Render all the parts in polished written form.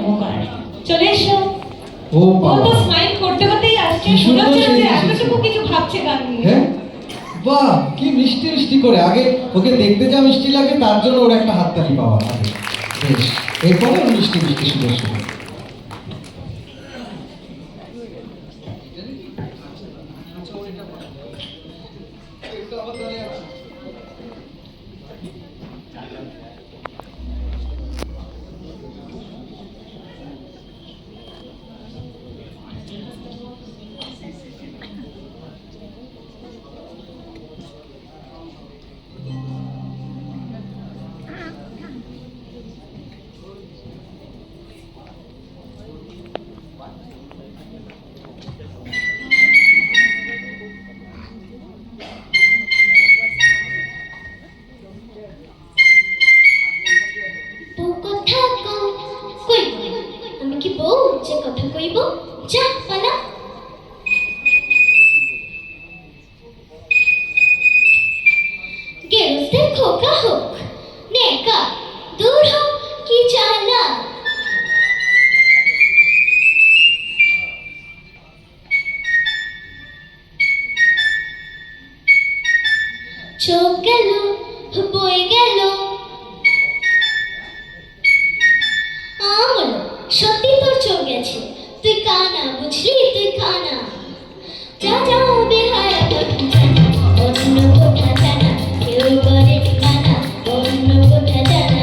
কর্মকার। চলে এসো। ও ও বাবা, তো স্মাইল করতে করতেই আসছে, কি সুন্দর মনে হচ্ছে যে সেজেছে। এতটুকু কিছু ভাবছে গান নিয়ে। হ্যাঁ, বাহ, কি মিষ্টি মিষ্টি করে। আগে ওকে দেখতে যা মিষ্টি লাগে তার জন্য ওর একটা হাততালি পাওয়া আগে। বেশ, এরপরে ওর মিষ্টি মিষ্টি সুন্দর সুন্দর। আমি কি বউ যে কথা কইব? যা পালা। গেরস্তের খোকা হোক নেকা, দূর হোক কি চালা। চোখ গেল বই গেল আমল, সত্যি তোর চোখ গেছে, তুই কানা বুঝলি, তুই কানা। যা যাও বেহায়া পাখি জানা, অন্য কোথা জানা, কেউ করে ঠিকানা, অন্য কোথা জানা।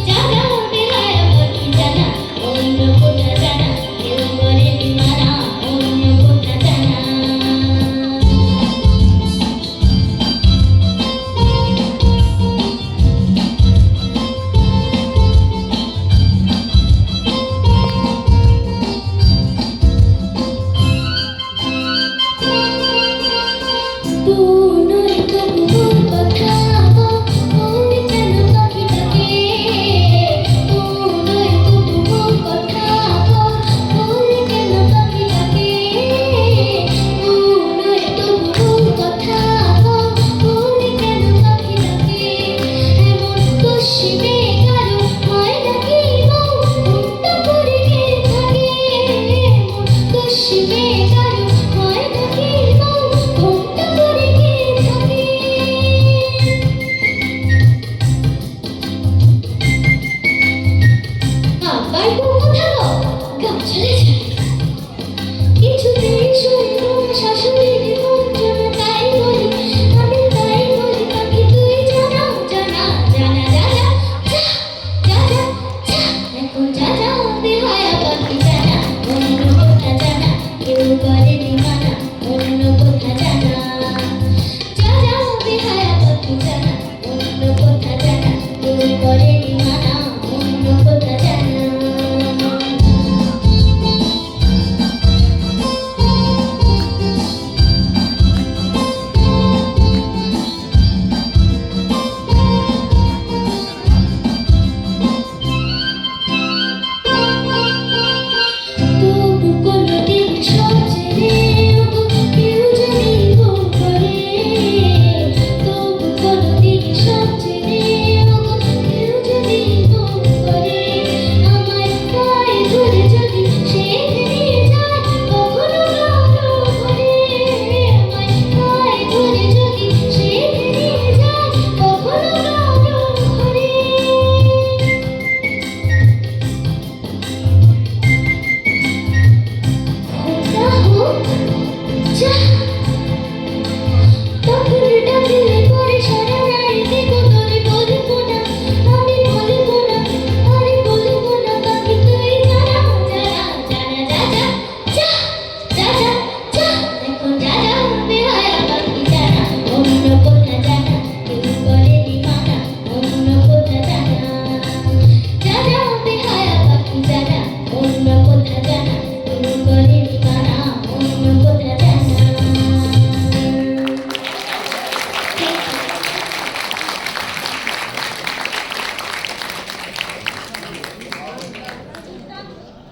যা যাও বেহায়া পাখি জানা, অন্য কোথা জানা, কেউ করে ঠিকানা, অন্য কোথা জানা।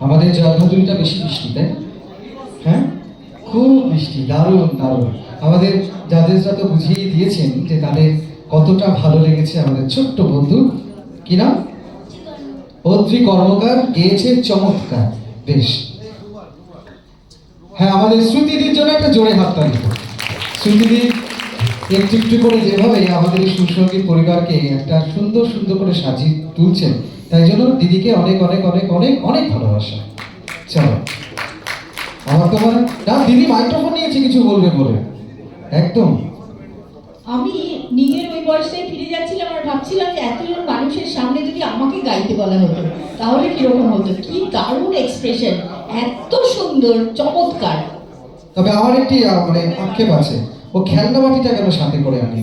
আমাদের জয়ভাদুরীটা বেশি মিষ্টি, তাই না? হ্যাঁ, খুব মিষ্টি, দারুণ দারুণ। আমাদের জাজেসরা তো বুঝিয়ে দিয়েছেন যে তাদের কতটা ভালো লেগেছে আমাদের ছোট্ট বন্ধু। কি নাম? অত্রি কর্মকার গেয়েছে চমৎকার। বেশ, হ্যাঁ, আমাদের শ্রুতিদির জন্য একটা জোরে হাততালি। শ্রুতিদি একটু একটু করে যেভাবে আমাদের এই সুসঙ্গীত পরিবারকে একটা সুন্দর সুন্দর করে সাজিয়ে তুলছেন, তাই জন্য দিদিকে অনেক অনেক অনেক অনেক অনেক ভালোবাসা। চলো, আমার তোমার না, দিদি মাইক্রোফোন নিয়েছে, কিছু বলবে বলে। একদম আমি নিজের ওই বয়সে ফিরে যাচ্ছিলাম আর ভাবছিলাম যে এতজন মানুষের সামনে যদি আমাকে গাইতে বলা হতো তাহলে কিরকম হতো। কি দারুণ এক্সপ্রেশন, এত সুন্দর, চমৎকার। তবে আমার একটি মানে আক্ষেপ আছে, ও খেলনা বাটিটা কেন সাথে করে আনি?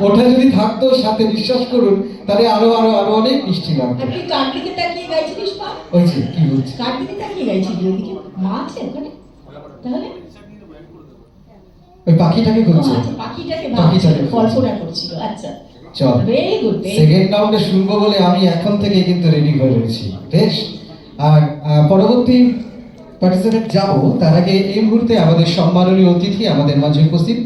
ওটা যদি থাকতো সাথে, বিশ্বাস করুন, তাহলে আরো আরো আরো অনেক মিষ্টি লাগতো। আর তুই কার দিকে তাকিয়ে গাইছিলিস মা? ওই যে কি বলছি, কার দিকে তাকিয়ে গাইছিলি? ওদিকে মা আছে ওখানে? তাহলে ওই পাখিটাকে ও খুঁজছে। আচ্ছা, পাখিটাকে পাখিটাকে ভাবছিল, কল্পনা করছিল। আচ্ছা, চল, ভেরি গুড। সেকেন্ড রাউন্ডে শুনবো বলে আমি এখন থেকে কিন্তু রেডি হয়ে রয়েছি। বেশ, আর পরবর্তী পার্টিসিপেন্ট যাব, তার আগে এই মুহূর্তে আমাদের সম্মাননীয় অতিথি আমাদের মাঝে উপস্থিত